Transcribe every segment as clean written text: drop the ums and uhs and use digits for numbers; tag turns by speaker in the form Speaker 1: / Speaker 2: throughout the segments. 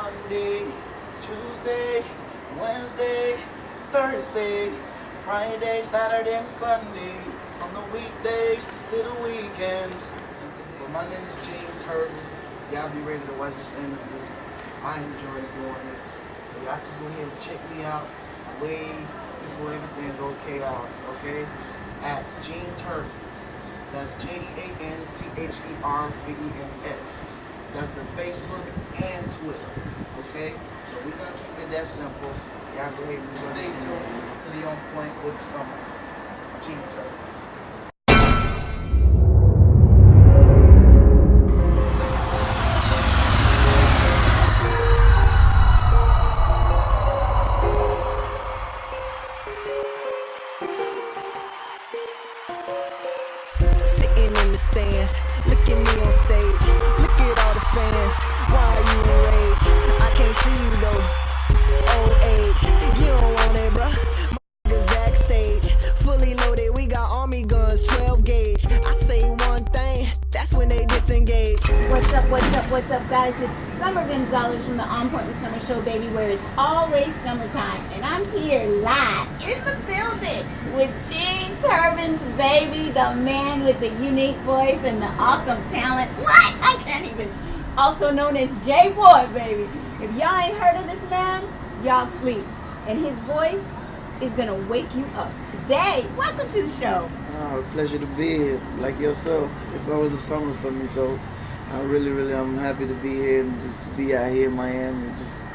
Speaker 1: Monday, Tuesday, Wednesday, Thursday, Friday, Saturday, and Sunday, from the weekdays to the weekends. Well, my name is Jean Thervens. Y'all be ready to watch this interview. I enjoy doing it. So y'all can go ahead and check me out way before everything goes chaos, okay? At Jean Thervens. That's JeanThervens. That's the Facebook and Twitter, okay? So we're gonna keep it that simple. Y'all go ahead and stay tuned to the On Point with Summer. Jean Thervens.
Speaker 2: Sitting in the stands, look at me on stage. Look at all the fans. Why are you enraged? I can't see you though. Old age, you don't want it, bruh. My niggas backstage, fully loaded. We got army guns, 12 gauge. I say one thing, that's when they disengage.
Speaker 3: What's up, guys? It's Summer Gonzalez from the On Point with Summer show, baby, where it's always summertime. And I'm here live in the building with Jean Thervens, baby, the man with the unique voice and the awesome talent. What? I can't even. Also known as J-Boy, baby. If y'all ain't heard of this man, y'all sleep. And his voice is going to wake you up today. Welcome to the show.
Speaker 1: Oh, pleasure to be here, like yourself. It's always a summer for me, so I really, I'm happy to be here and just to be out here in Miami, just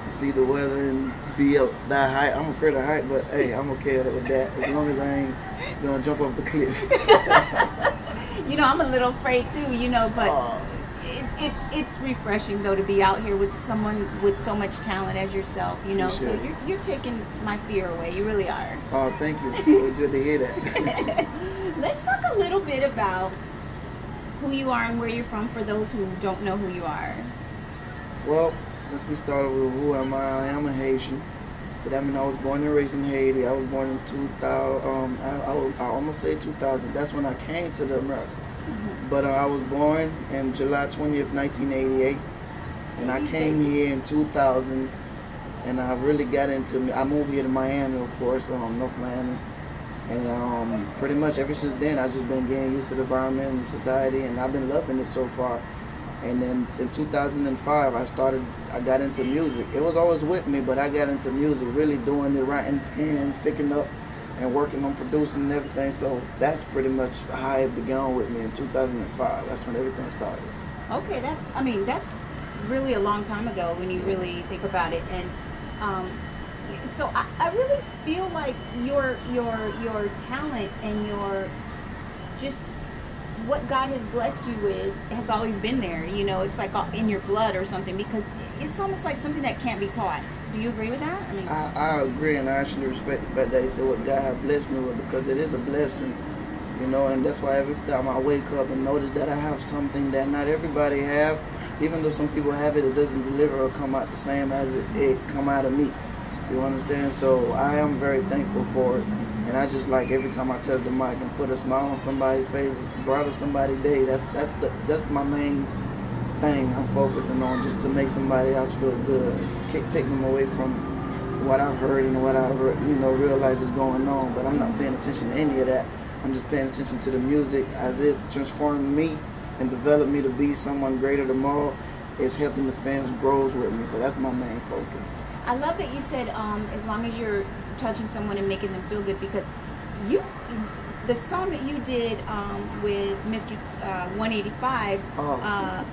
Speaker 1: to see the weather and be up that height. I'm afraid of height, but hey, I'm okay with that as long as I ain't gonna jump off the cliff.
Speaker 3: You know, I'm a little afraid too, but it's refreshing though to be out here with someone with so much talent as yourself, So you're taking my fear away. You really are.
Speaker 1: Oh, thank you. It's good to hear that.
Speaker 3: Let's talk a little bit about who you are and where you're from for those who don't know who you are.
Speaker 1: Well, since we started with who am I am a Haitian. So that means I was born and raised in Haiti. I was born in 2000. I almost say 2000. That's when I came to the America. Mm-hmm. But I was born in July 20th, 1988. And I came here in 2000. And I really got into. I moved here to Miami, of course, North Miami. And pretty much ever since then, I've just been getting used to the environment and society, and I've been loving it so far. And then in 2005, I got into music. It was always with me, but I got into music, really doing it, writing pens, picking up, and working on producing and everything. So that's pretty much how it began with me in 2005. That's when everything started.
Speaker 3: Okay, that's really a long time ago when you really think about it. And so I really feel like your talent and your just what God has blessed you with has always been there. It's like in your blood or something, because it's almost like something that can't be taught. Do you agree with that?
Speaker 1: I agree, and I actually respect the fact that he said what God has blessed me with, because it is a blessing, and that's why every time I wake up and notice that I have something that not everybody have, even though some people have it, it doesn't deliver or come out the same as it come out of me. You understand? So I am very thankful for it. And I just like every time I touch the mic and put a smile on somebody's face, it's brighter somebody's day. That's my main thing I'm focusing on, just to make somebody else feel good. Take them away from what I've heard and what I realize is going on. But I'm not paying attention to any of that. I'm just paying attention to the music as it transformed me and developed me to be someone greater tomorrow. It's helping the fans grow with me, so that's my main focus.
Speaker 3: I love that you said as long as you're touching someone and making them feel good, because the song that you did with Mr. 185,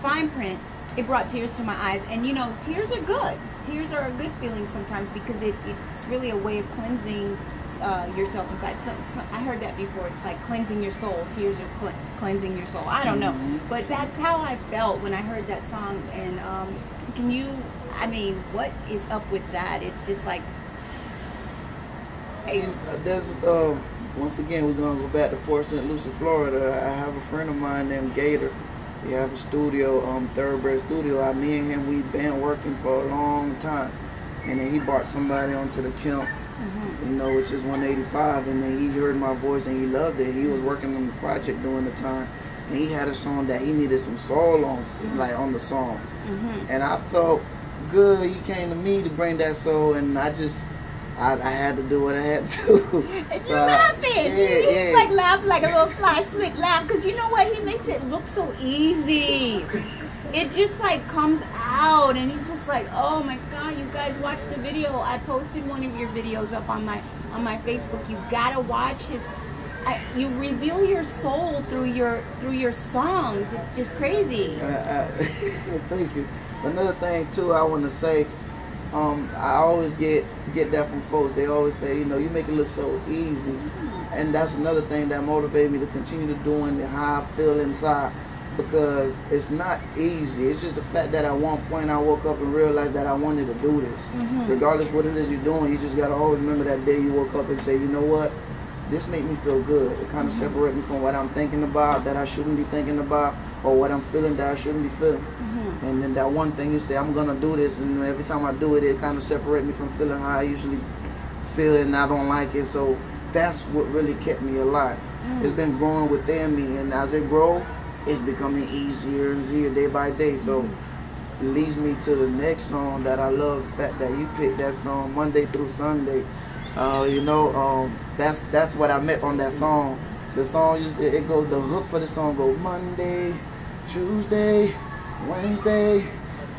Speaker 3: Fine Print, it brought tears to my eyes. And tears are good. Tears are a good feeling sometimes, because it's really a way of cleansing yourself inside. So I heard that before. It's like cleansing your soul. Tears are cleansing your soul. I don't know, but that's how I felt when I heard that song. And what is up with that? It's just like, hey.
Speaker 1: Once again, we're gonna go back to Port St. Lucie, Florida. I have a friend of mine named Gator. We have a studio, Thoroughbred Studio. Me and him, we've been working for a long time. And then he brought somebody onto the camp, which is 185. And then he heard my voice and he loved it. He was working on the project during the time. And he had a song that he needed some soul on, like on the song. And I felt good. He came to me to bring that soul, and I had to do what I had to do.
Speaker 3: And
Speaker 1: So
Speaker 3: you're laughing. He's
Speaker 1: yeah.
Speaker 3: like laughing like a little sly, slick laugh. Because you know what? He makes it look so easy. It just like comes out, and he's just like, oh my God, you guys watch the video. I posted one of your videos up on my Facebook. You gotta watch his. You reveal your soul through your songs. It's just crazy.
Speaker 1: Thank you. Another thing too, I want to say, I always get that from folks. They always say, you know, you make it look so easy, and that's another thing that motivated me to continue to doing it, how I feel inside, because it's not easy. It's just the fact that at one point I woke up and realized that I wanted to do this. Regardless what it is you're doing, you just gotta always remember that day you woke up and say, you know what, this made me feel good. It kind of separates me from what I'm thinking about that I shouldn't be thinking about, or what I'm feeling that I shouldn't be feeling. And then that one thing you say, I'm gonna do this, and every time I do it, it kind of separates me from feeling how I usually feel it, and I don't like it. So that's what really kept me alive. It's been growing within me, and as it grows, it's becoming easier and easier day by day. So it leads me to the next song that I love, the fact that you picked that song Monday through Sunday. That's what I meant on that song. The song, it goes, the hook for the song goes Monday, Tuesday, Wednesday,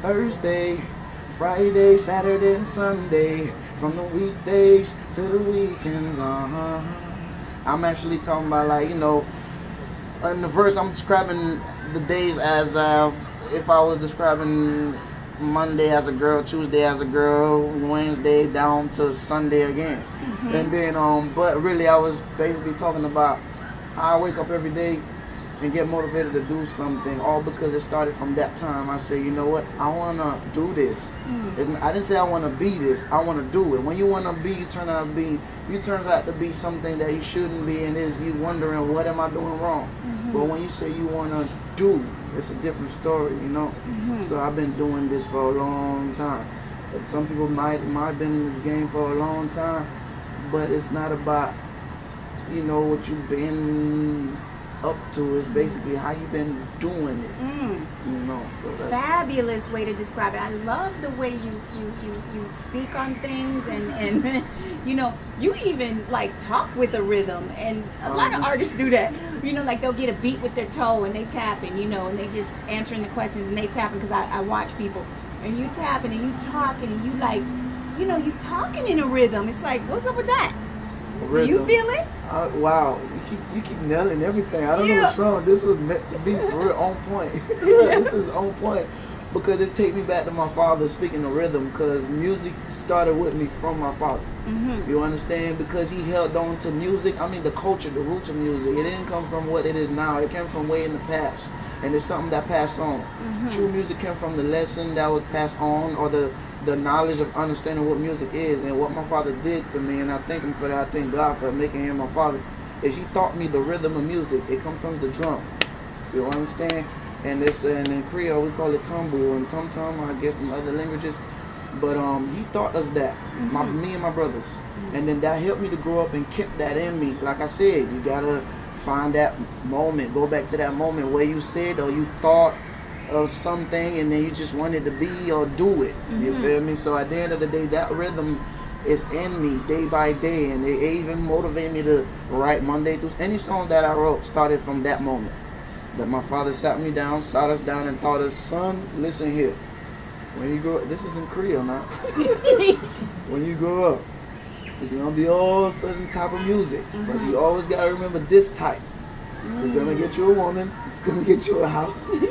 Speaker 1: Thursday, Friday, Saturday, and Sunday, from the weekdays to the weekends. I'm actually talking about, like, you know, in the verse I'm describing the days as if I was describing Monday as a girl, Tuesday as a girl, Wednesday down to Sunday again. And then but really I was basically talking about how I wake up every day and get motivated to do something, all because it started from that time. I say, you know what, I want to do this. I didn't say I want to be this, I want to do it. When you want to be, you turn out to be something that you shouldn't be, and you wondering, what am I doing wrong? But when you say you want to do, it's a different story, you know. So I've been doing this for a long time. But some people might have been in this game for a long time, but it's not about, you know, what you've been up to. It's basically how you've been doing it. You know, so that's
Speaker 3: Fabulous way to describe it. I love the way you speak on things, and you know, you even like talk with a rhythm, and a lot of artists do that. You know, like they'll get a beat with their toe and they tapping, you know, and they just answering the questions and they tapping, because I watch people, and you tapping and you talking and you like, you know, you talking in a rhythm. It's like, what's up with that? Do you feel it?
Speaker 1: Wow, you keep nailing everything. I don't know what's wrong. This was meant to be for real, on point. This is on point, because it take me back to my father, speaking of rhythm, because music started with me from my father. You understand? Because he held on to music. I mean, the culture, the roots of music. It didn't come from what it is now. It came from way in the past, and it's something that passed on. True music came from the lesson that was passed on, or the knowledge of understanding what music is. And what my father did to me, and I thank him for that, I thank God for making him my father, is he taught me the rhythm of music. It comes from the drum. You understand? And in Creole we call it tambu, and tum-tum, I guess, in other languages. But he taught us that, me and my brothers. And then that helped me to grow up and kept that in me. Like I said, you gotta find that moment, go back to that moment where you said or you thought of something, and then you just wanted to be or do it. You feel me? So at the end of the day, that rhythm is in me day by day, and it even motivated me to write Monday through. Any song that I wrote started from that moment, that my father sat us down and taught us, son, listen here. When you grow up, this is in Creole now. When you grow up, it's gonna be all certain type of music, but you always gotta remember this type. It's gonna get you a woman. It's gonna get you a house.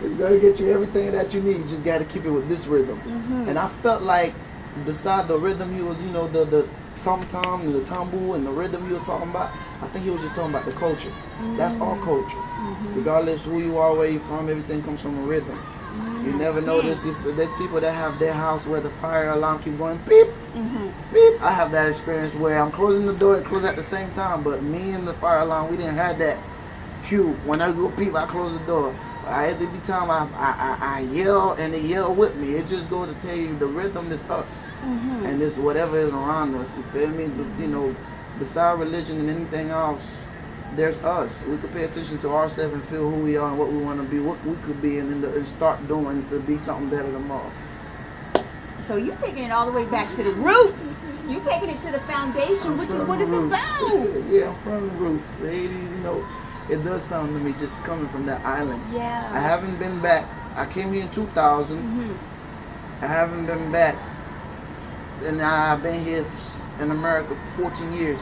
Speaker 1: It's gonna get you everything that you need. You just gotta keep it with this rhythm. And I felt like, beside the rhythm, he was, you know, the tom-tom and the tambu and the rhythm he was talking about, I think he was just talking about the culture. That's all culture. Regardless who you are, where you're from, everything comes from a rhythm. You never notice if there's people that have their house where the fire alarm keep going beep, beep. I have that experience where I'm closing the door and close at the same time, but me and the fire alarm, we didn't have that cue. When I go peep, I close the door. Every time I yell, and they yell with me. It just goes to tell you the rhythm is us, and it's whatever is around us. You feel me? You know, beside religion and anything else, there's us. We could pay attention to ourselves and feel who we are and what we want to be, what we could be, and start doing to be something better tomorrow.
Speaker 3: So you're taking it all the way back to the roots. You're taking it to the foundation, which is what it's about.
Speaker 1: Yeah, I'm from the roots. The 80s, you know, it does something to me just coming from that island.
Speaker 3: Yeah.
Speaker 1: I haven't been back. I came here in 2000. I haven't been back. And I've been here in America for 14 years.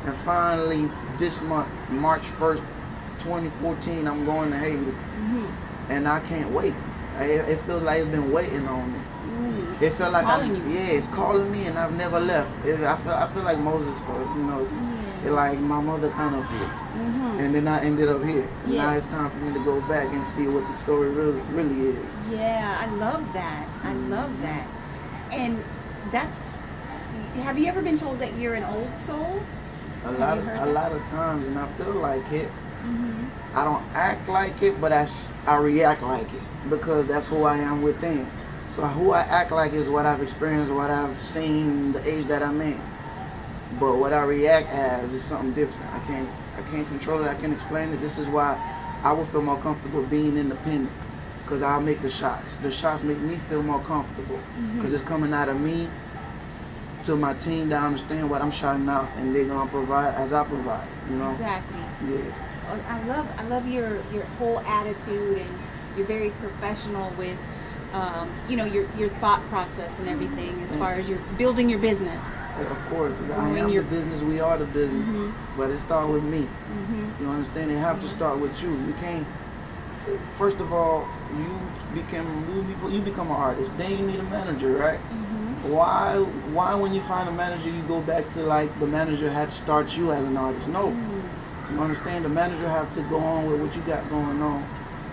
Speaker 1: And finally, this month, March 1st, 2014, I'm going to Haiti. And I can't wait. It feels like it's been waiting on me. It felt like it's calling me, and I've never left. I feel like Moses was, you know, like my mother kind of, and then I ended up here. And now it's time for me to go back and see what the story really is.
Speaker 3: Yeah, I love that. I love that. And that's. Have you ever been told that you're an old soul?
Speaker 1: A lot of times, and I feel like it. I don't act like it, but I react like it because that's who I am within. So who I act like is what I've experienced, what I've seen, the age that I'm in. But what I react as is something different. I can't control it. I can't explain it. This is why I would feel more comfortable being independent, because I'll make the shots. The shots make me feel more comfortable because it's coming out of me to my team to understand what I'm shouting out, and they're gonna provide as I provide. You know.
Speaker 3: Exactly.
Speaker 1: Yeah.
Speaker 3: I love your whole attitude, and you're very professional with. You know, your thought process and everything as far as you're building your business.
Speaker 1: Of course, I am the business, we are the business, but it starts with me. You understand? It have to start with you. You can't, first of all, you become an artist, then you need a manager, right? Why when you find a manager, you go back to like the manager had to start you as an artist? No. You understand? The manager have to go on with what you got going on.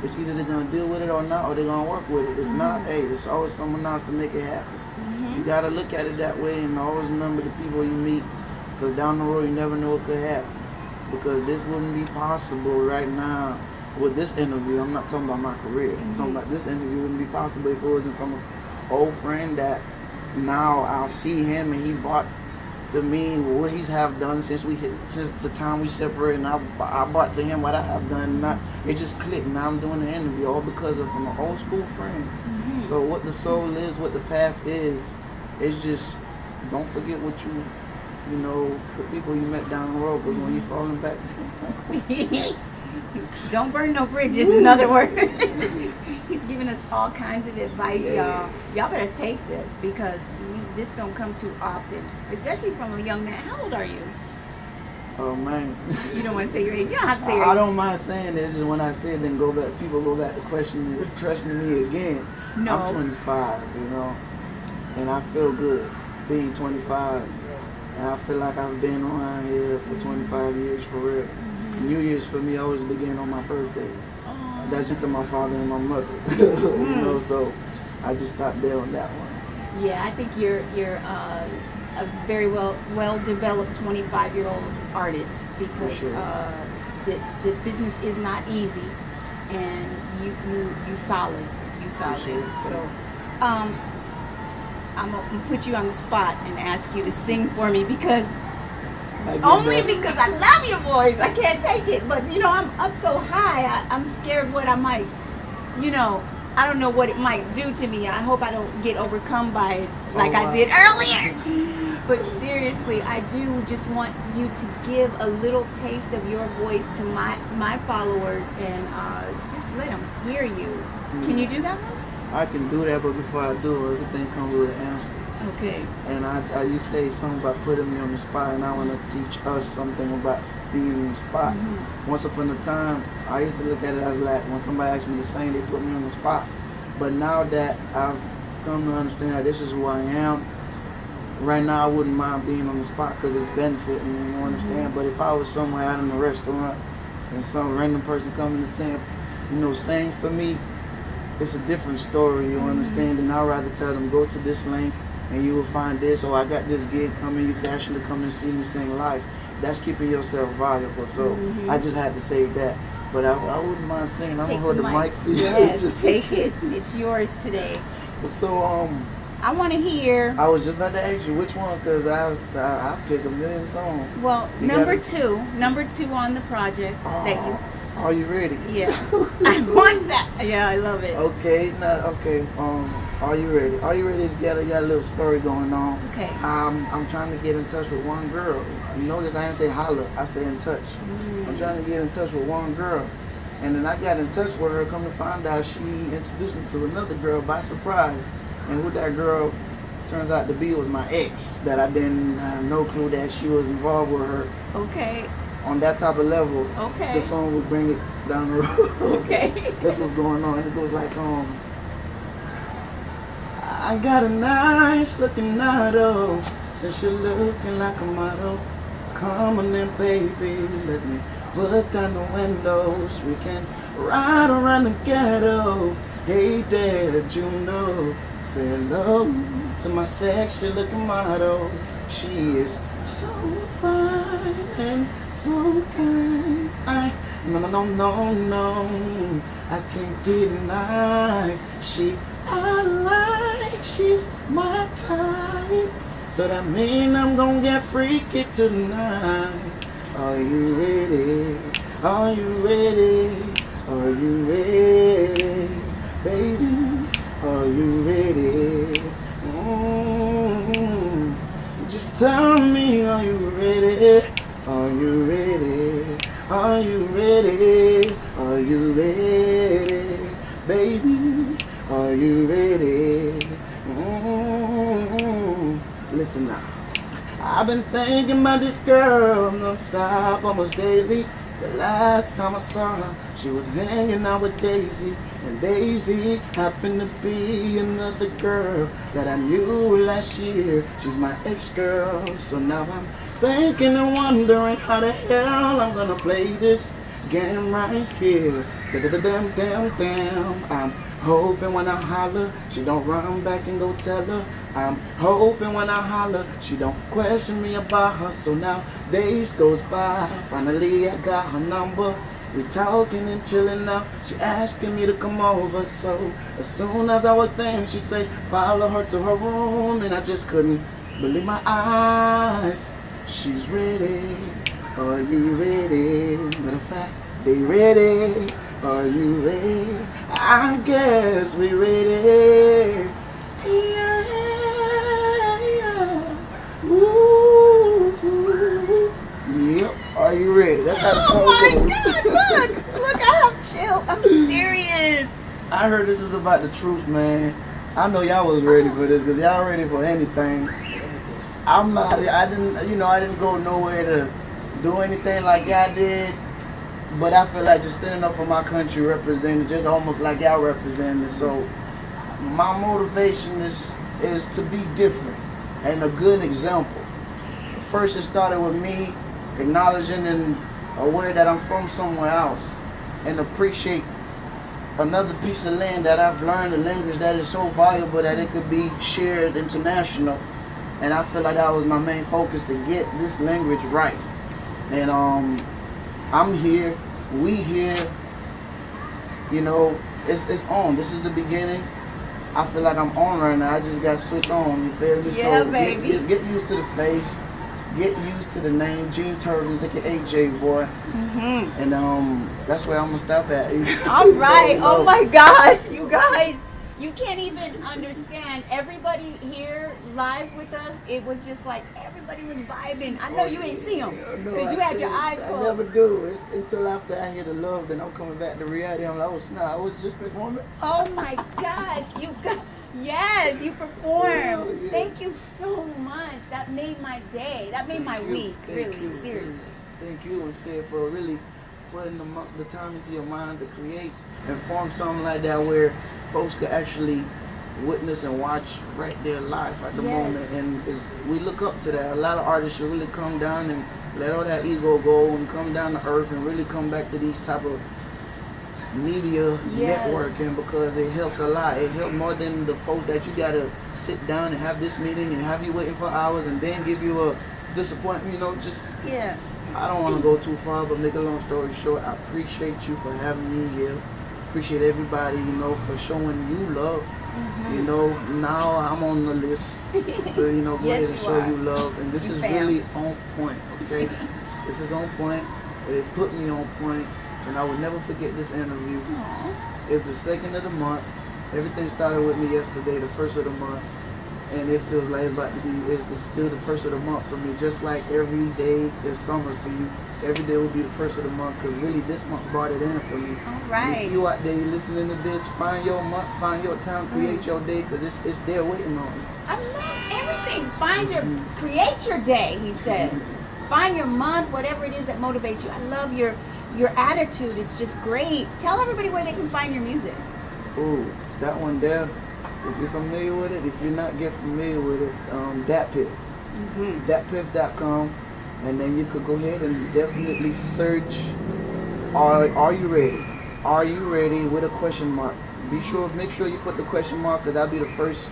Speaker 1: It's either they're going to deal with it or not, or they're going to work with it. If not, hey, there's always someone else to make it happen. You got to look at it that way and always remember the people you meet, because down the road you never know what could happen. Because this wouldn't be possible right now with this interview. I'm not talking about my career. I'm talking about this interview wouldn't be possible if it wasn't from an old friend that now I'll see him and he brought to me what he's have done since the time we separated, and I brought to him what I have done. And it just clicked. Now I'm doing the interview all because of from an old school friend. So what the soul is, what the past is, it's just don't forget what you know, the people you met down the road. Because when you falling back,
Speaker 3: don't burn no bridges. In other words, he's giving us all kinds of advice, y'all. Y'all better take this because this don't come too often, especially from a young man. How old are you?
Speaker 1: Oh man.
Speaker 3: You don't want to say your age. You don't have to say your age.
Speaker 1: I don't mind saying it. It's just when I say it, then people go back to questioning me again.
Speaker 3: No.
Speaker 1: I'm 25, you know, and I feel good being 25, and I feel like I've been around here for 25 years for real. New Year's for me always begin on my birthday. That's just to my father and my mother, you know. So I just stopped there on that one.
Speaker 3: Yeah, I think you're a very well developed 25-year-old artist because the business is not easy, and you solid. So I'm gonna put you on the spot and ask you to sing for me because I love your voice. I can't take it, but you know I'm up so high. I'm scared what I might, you know. I don't know what it might do to me. I hope I don't get overcome by it like I did earlier. But seriously, I do just want you to give a little taste of your voice to my followers and just let them hear you. Can you do that for me?
Speaker 1: I can do that, but before I do, everything comes with an answer.
Speaker 3: Okay.
Speaker 1: And you say something about putting me on the spot, and I want to teach us something about being on the spot. Once upon a time, I used to look at it as like when somebody asked me to sing, they put me on the spot. But now that I've come to understand that this is who I am, right now I wouldn't mind being on the spot because it's benefiting me, you understand? But if I was somewhere out in a restaurant and some random person coming to sing, sing for me, it's a different story, you understand? And I'd rather tell them, go to this link and you will find this, or I got this gig coming, you can actually come and see me sing live. That's keeping yourself valuable. So I just had to say that. But I wouldn't mind singing. I'm going to hold the mic for you.
Speaker 3: Yes, just take it. It's yours today.
Speaker 1: So,
Speaker 3: I want to hear.
Speaker 1: I was just about to ask you which one, because I pick a million songs.
Speaker 3: Well, number two on the project that you.
Speaker 1: Are you ready?
Speaker 3: Yeah. I want that. Yeah, I love it.
Speaker 1: Okay, Are you ready? Are you ready? Got a little story going on.
Speaker 3: Okay.
Speaker 1: I'm trying to get in touch with one girl. You notice I didn't say holla, I say in touch. I'm trying to get in touch with one girl. And then I got in touch with her, come to find out she introduced me to another girl by surprise. And who that girl turns out to be was my ex, that I didn't have no clue that she was involved with her.
Speaker 3: Okay.
Speaker 1: On that type of level.
Speaker 3: Okay.
Speaker 1: The song would bring it down the road.
Speaker 3: Okay.
Speaker 1: That's what's going on. It goes like, I got a nice looking auto, since you're looking like a model. Come on in, baby, let me put down the windows. We can ride around the ghetto. Hey there, Juno, say hello to my sexy looking model. She is so fine and so kind. No, I can't deny. She's my type. So that mean I'm gonna get freaky tonight. Are you ready? Are you ready? Are you ready? Baby, are you ready? Just tell me, are you ready? Are you ready? Are you ready? Are you ready? Baby, are you ready? Listen now. I've been thinking about this girl non-stop, almost daily. The last time I saw her, she was hanging out with Daisy. And Daisy happened to be another girl that I knew last year. She's my ex-girl. So now I'm thinking and wondering how the hell I'm gonna play this game right here. Damn. I'm hoping when I holler, she don't run back and go tell her. I'm hoping when I holler, she don't question me about her. So now days goes by, finally I got her number. We talking and chilling now, she asking me to come over. So as soon as I walked in, she said follow her to her room. And I just couldn't believe my eyes. She's ready, are you ready? Matter of fact, they ready, are you ready? I guess we ready. Yeah. Ooh. Yep, are you ready? That's how the song goes.
Speaker 3: Oh my God, look, I have chill. I'm serious.
Speaker 1: I heard this is about the truth, man. I know y'all was ready for this, because y'all ready for anything. I'm not, I didn't go nowhere to do anything like y'all did. But I feel like just standing up for my country, representing, just almost like y'all representing. So my motivation is to be different and a good example. First, it started with me acknowledging and aware that I'm from somewhere else, and appreciate another piece of land that I've learned, a language that is so valuable that it could be shared international. And I feel like that was my main focus, to get this language right. And I'm here, we here, it's on. This is the beginning. I feel like I'm on right now. I just got switched on, you feel me?
Speaker 3: Yeah,
Speaker 1: so
Speaker 3: baby.
Speaker 1: Get used to the face, get used to the name, Jean Thervens, aka J boy. And that's where I'm gonna stop at.
Speaker 3: All right. Oh my gosh, you guys. You can't even understand. Everybody here live with us, it was just like everybody was vibing. I know you ain't see them because you had your eyes closed.
Speaker 1: I never do. It's until after I hear the love, then I'm coming back to reality. I'm like, oh snap, I was just performing.
Speaker 3: Oh my gosh, yes, you performed.
Speaker 1: Oh, yeah.
Speaker 3: Thank you so much. That made my day. That made my week. Really, seriously.
Speaker 1: Thank you instead for really putting the time into your mind to create and form something like that where folks could actually witness and watch right there live at the moment. And we look up to that. A lot of artists should really come down and let all that ego go and come down to earth and really come back to these type of media networking, because it helps a lot. It helps more than the folks that you gotta sit down and have this meeting and have you waiting for hours and then give you a disappointment, I don't want to go too far, but make a long story short, I appreciate you for having me here. Appreciate everybody, for showing you love. Now I'm on the list to, go ahead and show you love. And this is really on point, okay? This is on point. It put me on point, and I will never forget this interview.
Speaker 3: Aww.
Speaker 1: It's the 2nd of the month. Everything started with me yesterday, the first of the month, and it feels like it's about to be. It's still the first of the month for me. Just like every day is summer for you. Every day will be the first of the month, because really this month brought it in for me.
Speaker 3: All right.
Speaker 1: If you out there listening to this, find your month, find your time, create your day, because it's there waiting on you.
Speaker 3: I love everything. Create your day, he said. Find your month, whatever it is that motivates you. I love your attitude. It's just great. Tell everybody where they can find your music.
Speaker 1: Ooh, that one there. If you're familiar with it, if you're not get familiar with it, DatPiff. DatPiff.com. And then you could go ahead and definitely search Are You Ready? Are You Ready with a question mark. Make sure you put the question mark, because that'll be the first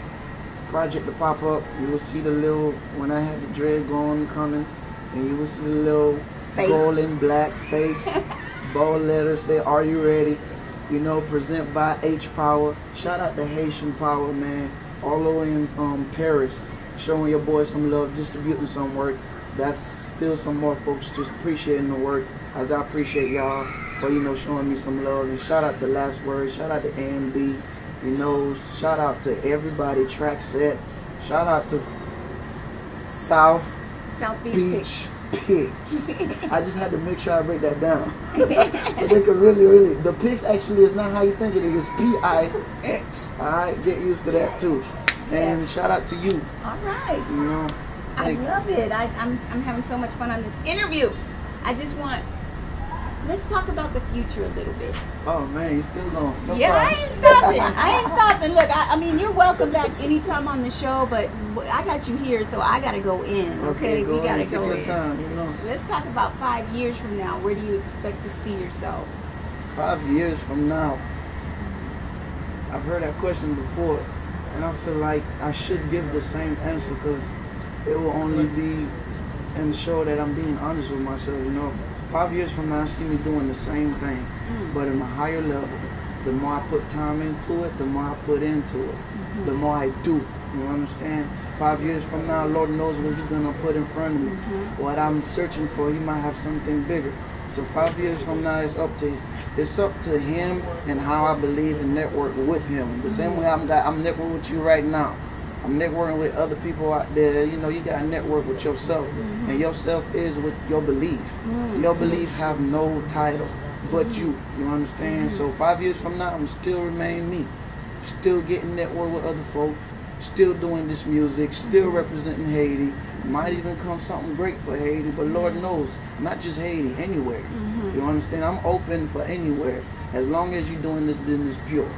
Speaker 1: project to pop up. You will see the little, when I had the dread going coming, and you will see the little gold and black face, bold letters say Are You Ready? You know, present by H Power. Shout out to Haitian Power, man. All over in Paris, showing your boy some love, distributing some work. That's still some more folks just appreciating the work, as I appreciate y'all for, you know, showing me some love. And shout out to Last Word, shout out to A&B, you know, shout out to everybody, Track Set, shout out to South Beach Pics. I just had to make sure I break that down. So they could really, the Pics actually is not how you think it is, it's P-I-X. Alright, get used to that too. And shout out to you.
Speaker 3: All right.
Speaker 1: You know,
Speaker 3: I love it. I'm having so much fun on this interview. Let's talk about the future a little bit.
Speaker 1: Oh man, you still going? No
Speaker 3: yeah,
Speaker 1: problem.
Speaker 3: I ain't stopping. Look, I mean, you're welcome back anytime on the show, but I got you here, so I gotta go in. Okay, we gotta go in.
Speaker 1: Time, you know.
Speaker 3: Let's talk about 5 years from now. Where do you expect to see yourself?
Speaker 1: 5 years from now. I've heard that question before, and I feel like I should give the same answer, because it will only be and show that I'm being honest with myself. You know, 5 years from now, I see me doing the same thing, but in a higher level. The more I put time into it, the more I put into it, the more I do. You understand? 5 years from now, Lord knows what He's gonna put in front of me. What I'm searching for, He might have something bigger. So 5 years from now, it's up to Him and how I believe and network with Him. The same way I'm networking with you right now. I'm networking with other people out there. You know, you got to network with yourself. And yourself is with your belief. Your belief have no title but you. You understand? So 5 years from now, I'm still remain me. Still getting network with other folks. Still doing this music. Still representing Haiti. Might even come something great for Haiti. But Lord knows, not just Haiti, anywhere. You understand? I'm open for anywhere, as long as you're doing this business pure.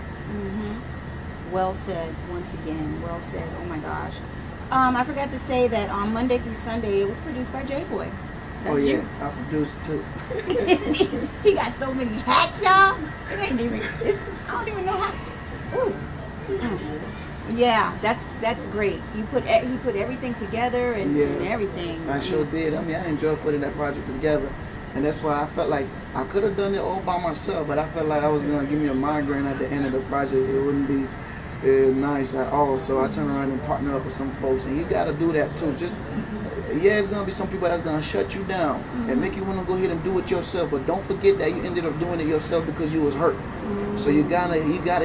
Speaker 3: Well said, once again, well said. Oh my gosh. I forgot to say that on Monday through Sunday, it was produced by J-Boy. That's you.
Speaker 1: I produced too.
Speaker 3: He got so many hats, y'all. I don't even know how. Ooh. Yeah, that's great. He put everything together and everything.
Speaker 1: I sure did. I mean, I enjoyed putting that project together. And that's why I felt like I could have done it all by myself, but I felt like I was going to give me a migraine at the end of the project. It wouldn't be nice at all. So I turned around and partnered up with some folks. And you got to do that too. Just it's going to be some people that's going to shut you down and make you want to go ahead and do it yourself. But don't forget that you ended up doing it yourself because you was hurt. So you gotta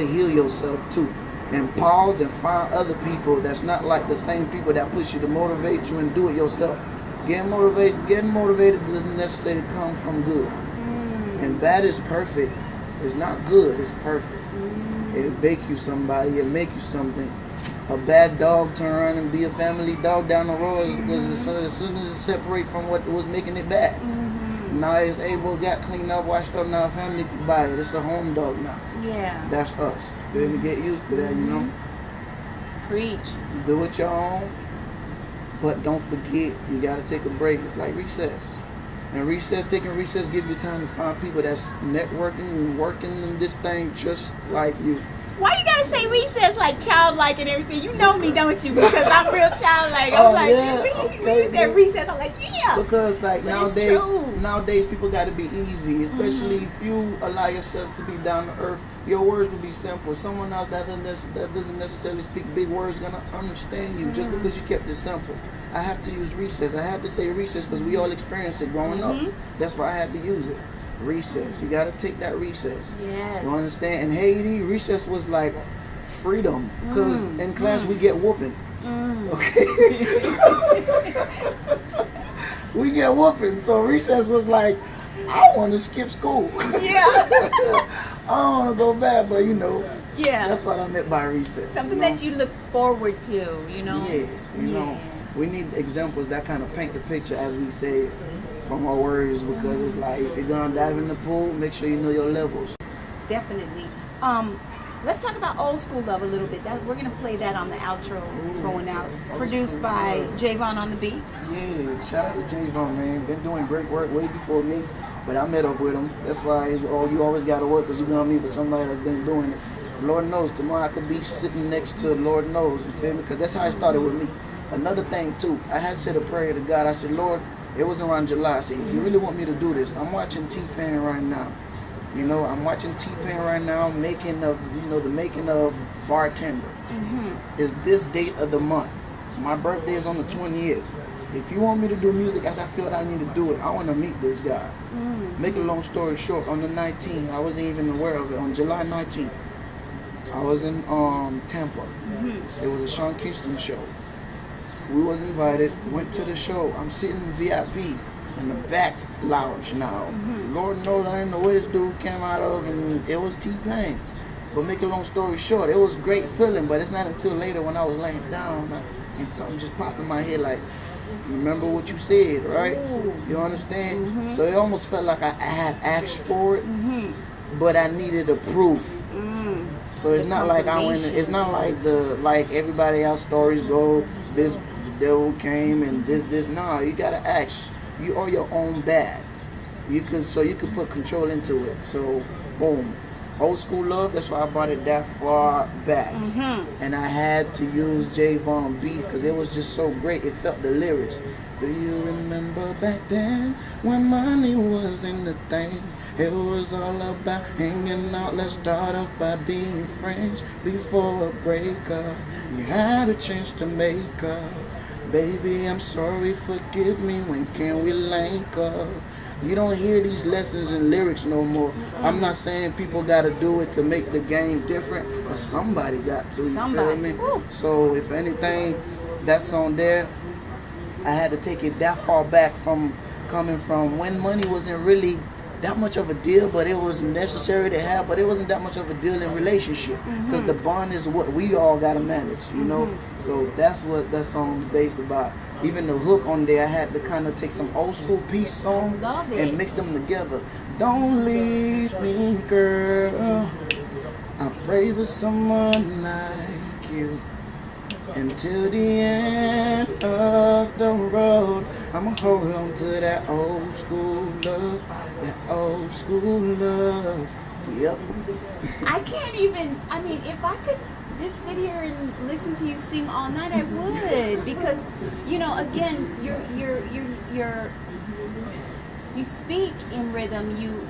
Speaker 1: heal yourself too. And pause and find other people that's not like the same people that push you to motivate you and do it yourself. Getting motivated doesn't necessarily come from good. And that is perfect. It's not good, it's perfect. It'll make you somebody, it'll make you something. A bad dog turn around and be a family dog down the road because as soon as it separate from what was making it bad. Now it's able, got cleaned up, washed up, now a family can buy it. It's a home dog now.
Speaker 3: Yeah.
Speaker 1: That's us. Baby, get used to that, you know?
Speaker 3: Preach.
Speaker 1: Do it your own. But don't forget, you got to take a break. It's like recess. And taking recess give you time to find people that's networking and working in this thing just like you.
Speaker 3: Why you gotta say recess like childlike and everything? You know me, don't you? Because I'm real childlike. I'm when you said recess, I'm like, yeah.
Speaker 1: Because like nowadays people got to be easy, especially if you allow yourself to be down to earth. Your words will be simple. Someone else that doesn't necessarily speak big words is gonna understand you just because you kept it simple. I have to use recess. I have to say recess because we all experienced it growing up. That's why I had to use it. Recess. You got to take that recess.
Speaker 3: Yes.
Speaker 1: You understand? In Haiti, recess was like freedom, because in class we get whooping. Okay. We get whooping. So recess was like, I want to skip school.
Speaker 3: Yeah.
Speaker 1: I don't want to go back, but
Speaker 3: Yeah.
Speaker 1: that's what I meant by recess.
Speaker 3: Something that you look forward to,
Speaker 1: Yeah, you know, we need examples that kind of paint the picture, as we say, from our words, because it's like, if you're gonna dive in the pool, make sure you know your levels.
Speaker 3: Definitely. Let's talk about Old School Love a little bit. We're gonna play that on the outro going out. Produced by Javon on the beat.
Speaker 1: Yeah, shout out to Javon, man. Been doing great work way before me, but I met up with him. That's why you always gotta work, because you're gonna meet with somebody that's been doing it. Lord knows, tomorrow I could be sitting next to Lord knows, you feel me? Because that's how it started with me. Another thing too, I had said a prayer to God. I said, Lord, it was around July. I said, if you really want me to do this, I'm watching T-Pain right now. I'm watching T-Pain right now, the making of Bartender. Is this date of the month. My birthday is on the 20th. If you want me to do music as I feel that I need to do it, I want to meet this guy. Make a long story short, on the 19th, I wasn't even aware of it. On July 19th, I was in Tampa. It was a Sean Kingston show. We was invited, went to the show. I'm sitting VIP in the back lounge now. Lord knows I didn't know where this dude came out of, and it was T-Pain. But make a long story short, it was a great feeling, but it's not until later when I was laying down and something just popped in my head like, remember what you said, right? You understand? So it almost felt like I had asked for it, but I needed a proof. So it's not like I went. It's not like everybody else stories go. The devil came and this. Nah, you gotta ask. You are your own bad. You could put control into it. So boom, Old School Love. That's why I brought it that far back. And I had to use Javon beat because it was just so great. It felt the lyrics. Do you remember back then when money wasn't the thing? It was all about hanging out. Let's start off by being friends before a breakup. You had a chance to make up. Baby, I'm sorry, forgive me. When can we link up? You don't hear these lessons in lyrics no more. I'm not saying people got to do it to make the game different, but somebody got to. You feel me? So if anything, that song there, I had to take it that far back from coming from when money wasn't really that much of a deal, but it was necessary to have, but it wasn't that much of a deal in relationship, because the bond is what we all gotta manage, So that's what that song is based about. Even the hook on there, I had to kind of take some old school peace song and mix them together. Don't leave me, girl. I pray for someone like you. Until the end of the road, I'ma hold on to that old school love, that old school love. Yep.
Speaker 3: I can't even. I mean, if I could just sit here and listen to you sing all night, I would, because again, you speak in rhythm. You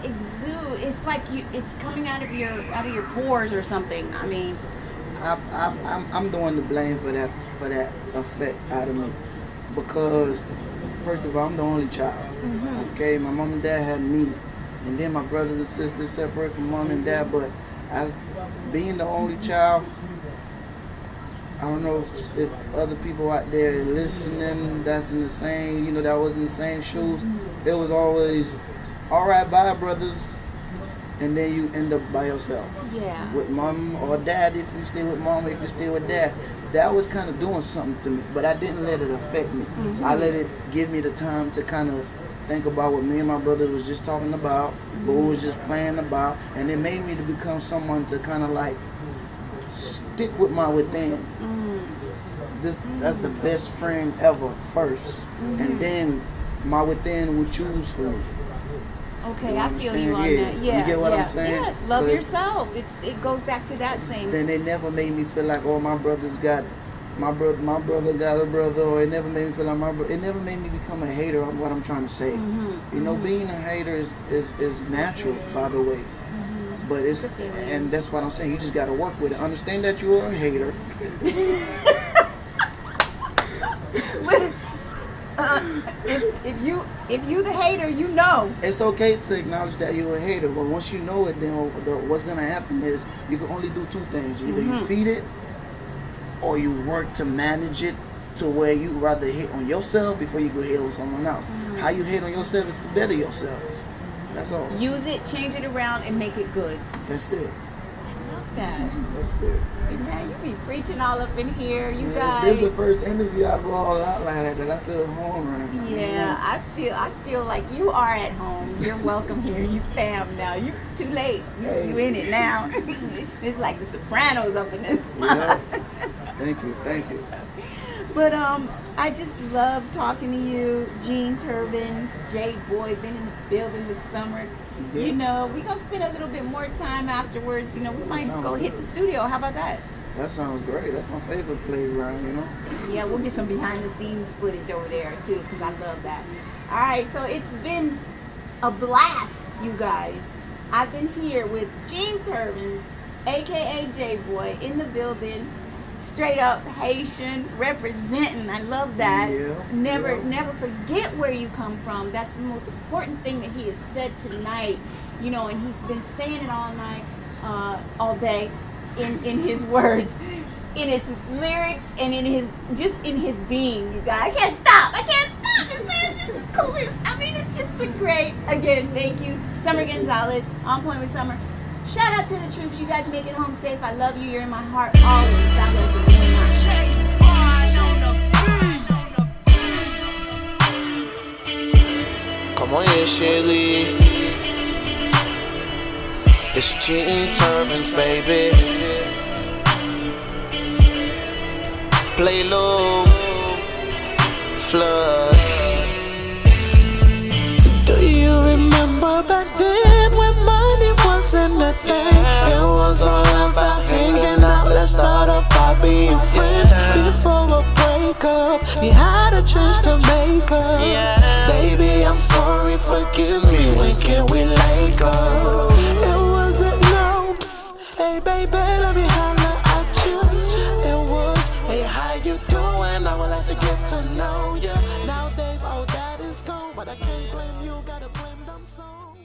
Speaker 3: exude. It's like it's coming out of your pores or something. I mean.
Speaker 1: I'm the one to blame for that effect out of me, because first of all, I'm the only child. Okay, my mom and dad had me, and then my brothers and sisters separate from mom and dad. But as being the only child, I don't know if other people out there listening that's in the same, that was in the same shoes. It was always, all right, bye, brothers. And then you end up by yourself.
Speaker 3: Yeah.
Speaker 1: With mom or dad, if you stay with mom, if you stay with dad. That was kind of doing something to me, but I didn't let it affect me. I let it give me the time to kind of think about what me and my brother was just talking about, what we was just playing about, and it made me to become someone to kind of like stick with my within. That's the best friend ever first, and then my within would choose for me.
Speaker 3: Okay, I feel you on that. Yeah,
Speaker 1: you get what I'm saying?
Speaker 3: Yes, love yourself. It goes back to that same.
Speaker 1: Then it never made me feel like, oh, my brother got a brother, or it never made me feel like my brother. It never made me become a hater on what I'm trying to say. Being a hater is natural, by the way. But and that's what I'm saying. You just got to work with it. Understand that you are a hater.
Speaker 3: if you the hater, you know.
Speaker 1: It's okay to acknowledge that you're a hater, but once you know it, then what's gonna happen is you can only do two things: either you feed it, or you work to manage it to where you rather hate on yourself before you go hate on someone else. How you hate on yourself is to better yourself. That's all.
Speaker 3: Use it, change it around, and make it good.
Speaker 1: That's it.
Speaker 3: I love that.
Speaker 1: That's it.
Speaker 3: Man, you be preaching all up in here, you guys.
Speaker 1: This is the first interview I go all out like that because I feel home right now.
Speaker 3: Yeah, I feel like you are at home. You're welcome here. You fam now. You too late. You in it now. It's like the Sopranos up in this.
Speaker 1: Yeah. Thank you.
Speaker 3: But I just love talking to you, Jean Thervens, J-Boy, been in the building this summer.
Speaker 1: Yeah.
Speaker 3: You know, we're going to spend a little bit more time afterwards. You know, we might go hit the studio. How about that?
Speaker 1: That sounds great. That's my favorite playground, you know?
Speaker 3: Yeah, we'll get some behind the scenes footage over there too, because I love that. All right, so it's been a blast, you guys. I've been here with Jean Thervens, aka J-Boy, in the building. Straight up Haitian representing. I love that.
Speaker 1: Yeah,
Speaker 3: Never forget where you come from. That's the most important thing that he has said tonight. You know, and he's been saying it all night, all day, in his words, in his lyrics, and in his being. You guys, I can't stop. This man is just cool. I mean, it's just been great. Again, thank you, Summer Gonzalez, On Point with Summer. Shout out to the troops. You guys make it home safe. I love you. You're in my heart always. God bless you.
Speaker 4: Comment est chérie? It's Jean Thervens, baby. Play low, flood. Do you remember back then when money wasn't a thing? It was all about hanging out. Let's start off by being friends. Before a breakup, we had a chance to make up. Baby, I'm sorry, forgive me. When can we link up? It wasn't no psst. Hey baby, let me holler at you. It was, hey, how you doing? I would like to get to know you. Nowadays, all that is gone, but I can't blame you. Gotta blame them songs.